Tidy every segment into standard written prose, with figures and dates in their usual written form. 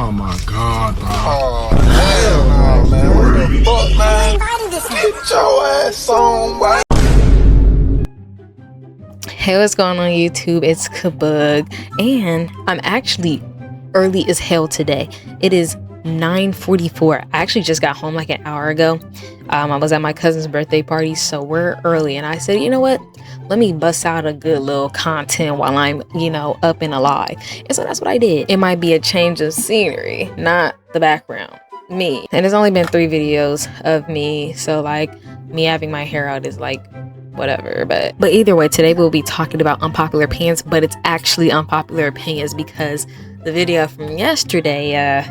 Oh my god, bro. Oh, hell no, man. What the fuck, man? Get your ass on, boy. Hey, what's going on YouTube? It's Kabug, and I'm actually early as hell today. It is 9:44. I actually just got home like an hour ago. I was at my cousin's birthday party, so we're early, and I said, you know what? Let me bust out a good little content while I'm, up and alive. And so that's what I did. It might be a change of scenery, not the background. Me. And it's only been 3 videos of me, so like me having my hair out is like whatever, but either way, today we'll be talking about unpopular opinions, but it's actually unpopular opinions because the video from yesterday,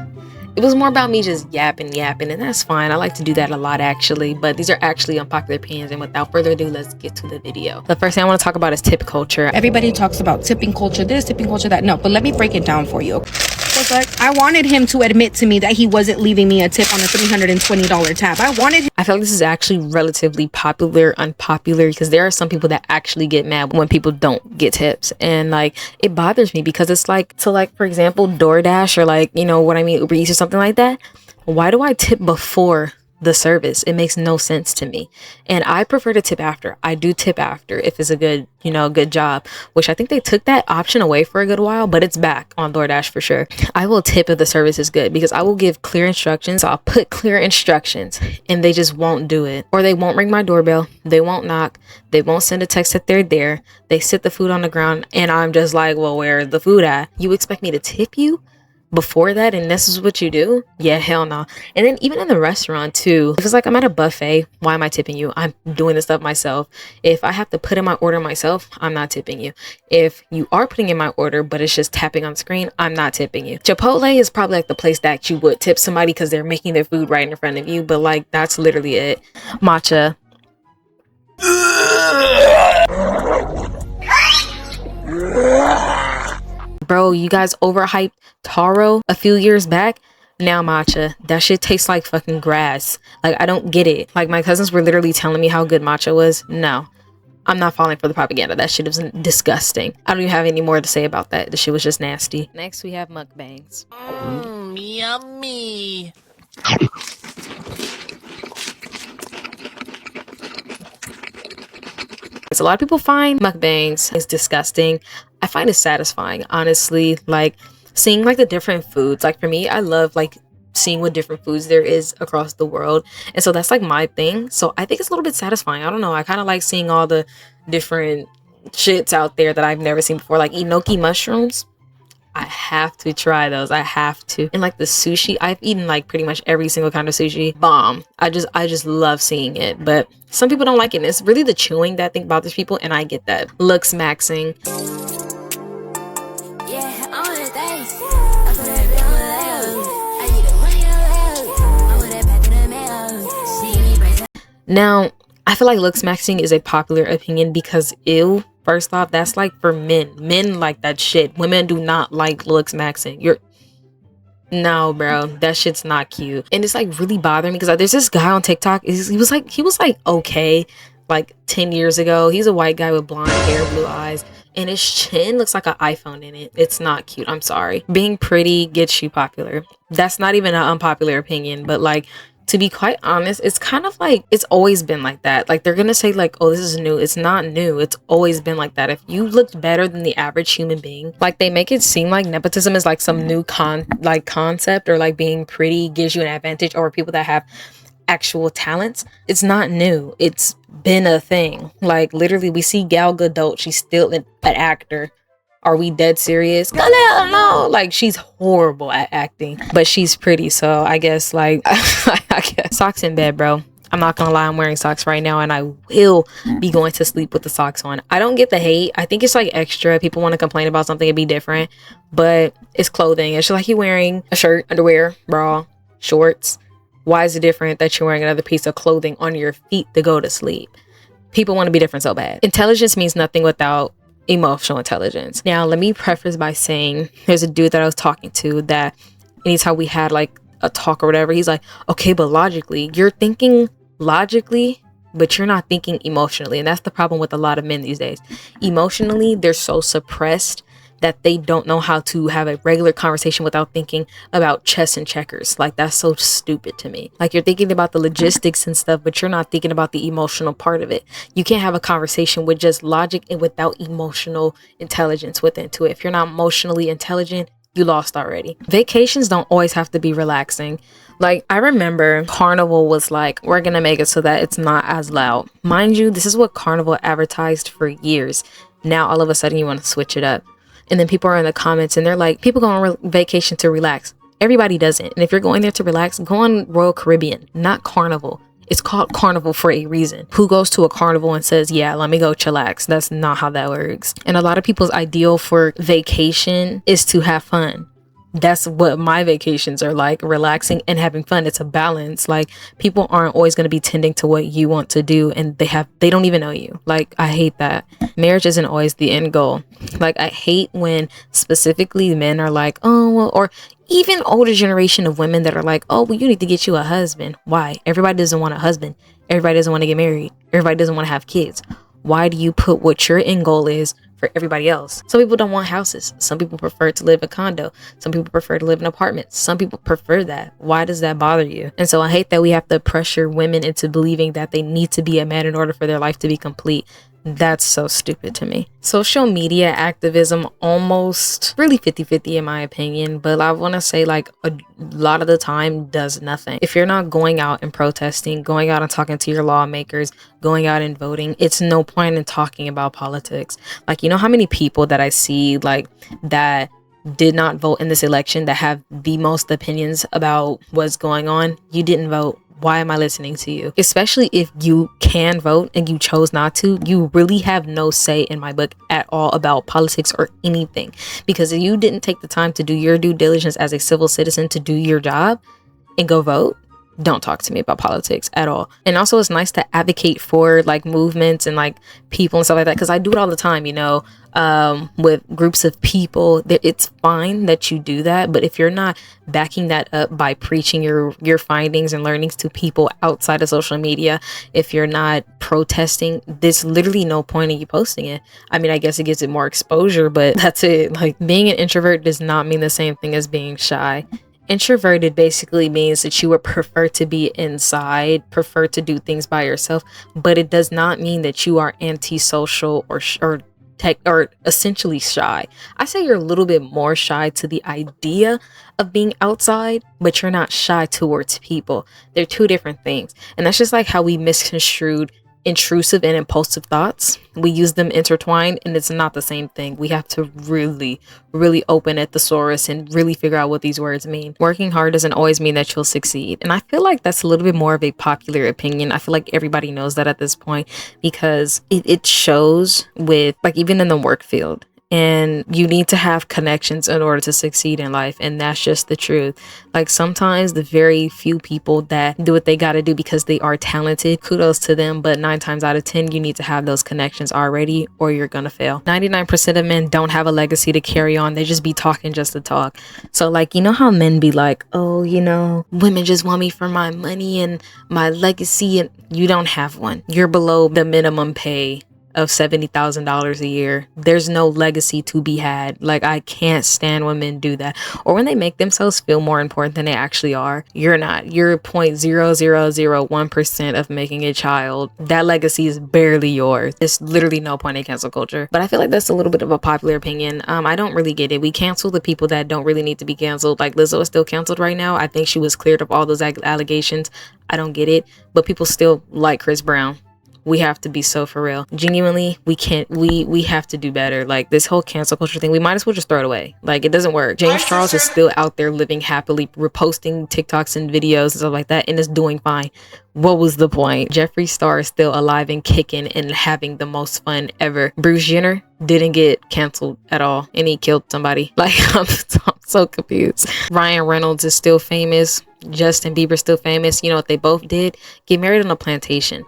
it was more about me just yapping, and that's fine. I like to do that a lot actually, but these are actually unpopular opinions, and without further ado, let's get to the video. The first thing I want to talk about is tip culture. Everybody talks about tipping culture this, tipping culture that. No, but let me break it down for you. Because like, I wanted him to admit to me that he wasn't leaving me a tip on a $320 tab. I feel like this is actually relatively unpopular, because there are some people that actually get mad when people don't get tips, and like it bothers me because it's like, so like for example, DoorDash or like, Uber Eats or something like that. Why do I tip before the service? It makes no sense to me, and I prefer to tip after. I do tip after if it's a good good job, which I think they took that option away for a good while, but it's back on DoorDash for sure. I will tip if the service is good because I will give clear instructions. So I'll put clear instructions and they just won't do it, or they won't ring my doorbell, they won't knock, they won't send a text that they're there, they sit the food on the ground, and I'm just like, well, where's the food at? You expect me to tip you before that, and this is what you do? Yeah, hell no. And then even in the restaurant too, if it's like I'm at a buffet, why am I tipping you? I'm doing this stuff myself. If I have to put in my order myself, I'm not tipping you. If you are putting in my order but it's just tapping on screen, I'm not tipping you. Chipotle is probably like the place that you would tip somebody because they're making their food right in front of you, but like that's literally it. Matcha. Bro, you guys overhyped taro a few years back. Now matcha, that shit tastes like fucking grass. Like, I don't get it. Like, my cousins were literally telling me how good matcha was. No, I'm not falling for the propaganda. That shit was disgusting. I don't even have any more to say about that. The shit was just nasty. Next, we have mukbangs. Yummy. So a lot of people find mukbangs is disgusting. I find it satisfying, honestly, like seeing like the different foods. Like for me, I love like seeing what different foods there is across the world, and so that's like my thing. So I think it's a little bit satisfying. I don't know, I kind of like seeing all the different shits out there that I've never seen before, like enoki mushrooms. I have to try those. I have to. And like the sushi, I've eaten like pretty much every single kind of sushi. Bomb. I just love seeing it. But some people don't like it. And it's really the chewing that I think bothers people, and I get that. Looks maxing. Now, I feel like looks maxing is a popular opinion because ew. First off, that's like for men. Men like that shit. Women do not like looks maxing. No, bro, that shit's not cute. And it's like really bothering me because there's this guy on TikTok. He was like okay, like 10 years ago. He's a white guy with blonde hair, blue eyes, and his chin looks like an iPhone in it. It's not cute. I'm sorry. Being pretty gets you popular. That's not even an unpopular opinion, but like, to be quite honest, it's kind of like it's always been like that. Like they're gonna say like, oh, this is new. It's not new. It's always been like that. If you looked better than the average human being, like they make it seem like nepotism is like some new concept, or like being pretty gives you an advantage over people that have actual talents. It's not new. It's been a thing. Like literally, we see Gal Gadot. She's still an actor. Are we dead serious? No. Like she's horrible at acting, but she's pretty. So I guess like, I guess socks in bed, bro. I'm not gonna lie, I'm wearing socks right now, and I will be going to sleep with the socks on. I don't get the hate. I think it's like extra. People want to complain about something and be different, but it's clothing. It's just like you're wearing a shirt, underwear, bra, shorts. Why is it different that you're wearing another piece of clothing on your feet to go to sleep? People want to be different so bad. Intelligence means nothing without emotional intelligence. Now, let me preface by saying there's a dude that I was talking to that anytime we had like a talk or whatever, he's like, okay, but logically, you're thinking logically, but you're not thinking emotionally. And that's the problem with a lot of men these days. Emotionally, they're so suppressed that they don't know how to have a regular conversation without thinking about chess and checkers. Like, that's so stupid to me. Like, you're thinking about the logistics and stuff, but you're not thinking about the emotional part of it. You can't have a conversation with just logic and without emotional intelligence within to it. If you're not emotionally intelligent, you lost already. Vacations don't always have to be relaxing. Like, I remember Carnival was like, we're gonna make it so that it's not as loud. Mind you, this is what Carnival advertised for years. Now all of a sudden you want to switch it up. And then people are in the comments and they're like, people go on vacation to relax. Everybody doesn't. And if you're going there to relax, go on Royal Caribbean, not Carnival. It's called Carnival for a reason. Who goes to a carnival and says, yeah, let me go chillax? That's not how that works. And a lot of people's ideal for vacation is to have fun. That's what my vacations are like, relaxing and having fun. It's a balance. Like, people aren't always going to be tending to what you want to do, and they don't even know you. Like, I hate that. Marriage isn't always the end goal. Like, I hate when specifically men are like, oh, well, or even older generation of women that are like, oh, well, you need to get you a husband. Why? Everybody doesn't want a husband. Everybody doesn't want to get married. Everybody doesn't want to have kids. Why do you put what your end goal is for everybody else? Some people don't want houses. Some people prefer to live in a condo. Some people prefer to live in apartments. Some people prefer that. Why does that bother you? And so I hate that we have to pressure women into believing that they need to be a man in order for their life to be complete. That's so stupid to me. Social media activism almost really 50-50 in my opinion, but I want to say like a lot of the time does nothing. If you're not going out and protesting, going out and talking to your lawmakers, going out and voting, it's no point in talking about politics. Like, you know how many people that I see like that did not vote in this election that have the most opinions about what's going on? You didn't vote. Why am I listening to you? Especially if you can vote and you chose not to, you really have no say in my book at all about politics or anything. Because if you didn't take the time to do your due diligence as a civil citizen to do your job and go vote, don't talk to me about politics at all. And also, it's nice to advocate for like movements and like people and stuff like that, because I do it all the time, you know, with groups of people. It's fine that you do that, but if you're not backing that up by preaching your findings and learnings to people outside of social media, if you're not protesting, there's literally no point in you posting it. I mean, I guess it gives it more exposure, but that's it. Like, being an introvert does not mean the same thing as being shy. Introverted basically means that you would prefer to be inside, prefer to do things by yourself, but it does not mean that you are antisocial or essentially shy. I say you're a little bit more shy to the idea of being outside, but you're not shy towards people. They're two different things. And that's just like how we misconstrued intrusive and impulsive thoughts. We use them intertwined, and it's not the same thing. We have to really open at the thesaurus and really figure out what these words mean. Working hard doesn't always mean that you'll succeed. And I feel like that's a little bit more of a popular opinion. I feel like everybody knows that at this point, because it shows with like even in the work field. And you need to have connections in order to succeed in life. And that's just the truth. Like, sometimes the very few people that do what they got to do because they are talented, kudos to them. But 9 times out of 10, you need to have those connections already or you're going to fail. 99% of men don't have a legacy to carry on. They just be talking just to talk. So like, you know how men be like, oh, you know, women just want me for my money and my legacy. And you don't have one. You're below the minimum pay of $70,000 a year. There's no legacy to be had. Like, I can't stand when men do that, or when they make themselves feel more important than they actually are. You're not. You're 0.0001% of making a child. That legacy is barely yours. There's literally no point in cancel culture. But I feel like that's a little bit of a popular opinion. I don't really get it. We cancel the people that don't really need to be canceled. Like, Lizzo is still canceled right now. I think she was cleared of all those allegations. I don't get it. But people still like Chris Brown. We have to be so for real. Genuinely, we have to do better. Like, this whole cancel culture thing, we might as well just throw it away. Like, it doesn't work. James Charles is still out there living happily, reposting TikToks and videos and stuff like that, and is doing fine. What was the point? Jeffree Star is still alive and kicking and having the most fun ever. Bruce Jenner didn't get canceled at all, and he killed somebody. Like, I'm so confused. Ryan Reynolds is still famous. Justin Bieber still famous. You know what they both did? Get married on a plantation.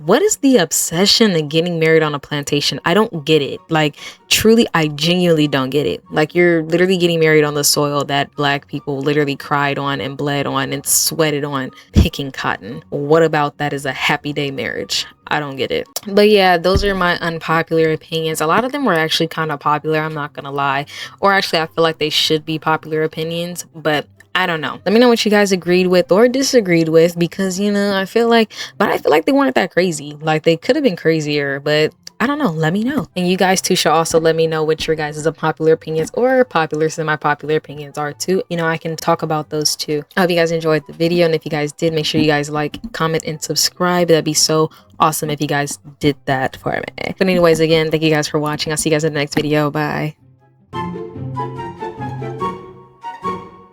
what is the obsession of getting married on a plantation? I don't get it. Like, truly, I genuinely don't get it. Like, you're literally getting married on the soil that Black people literally cried on and bled on and sweated on picking cotton. What about that is a happy day marriage? I don't get it. But yeah, those are my unpopular opinions. A lot of them were actually kind of popular, I'm not gonna lie. Or actually, I feel like they should be popular opinions, but I don't know. Let me know what you guys agreed with or disagreed with, because, you know, I feel like they weren't that crazy. Like, they could have been crazier, but I don't know. Let me know. And you guys too should also let me know what your guys' unpopular opinions or popular, semi-popular opinions are too. You know, I can talk about those too. I hope you guys enjoyed the video. And if you guys did, make sure you guys like, comment, and subscribe. That'd be so awesome if you guys did that for me. But anyways, again, thank you guys for watching. I'll see you guys in the next video. Bye.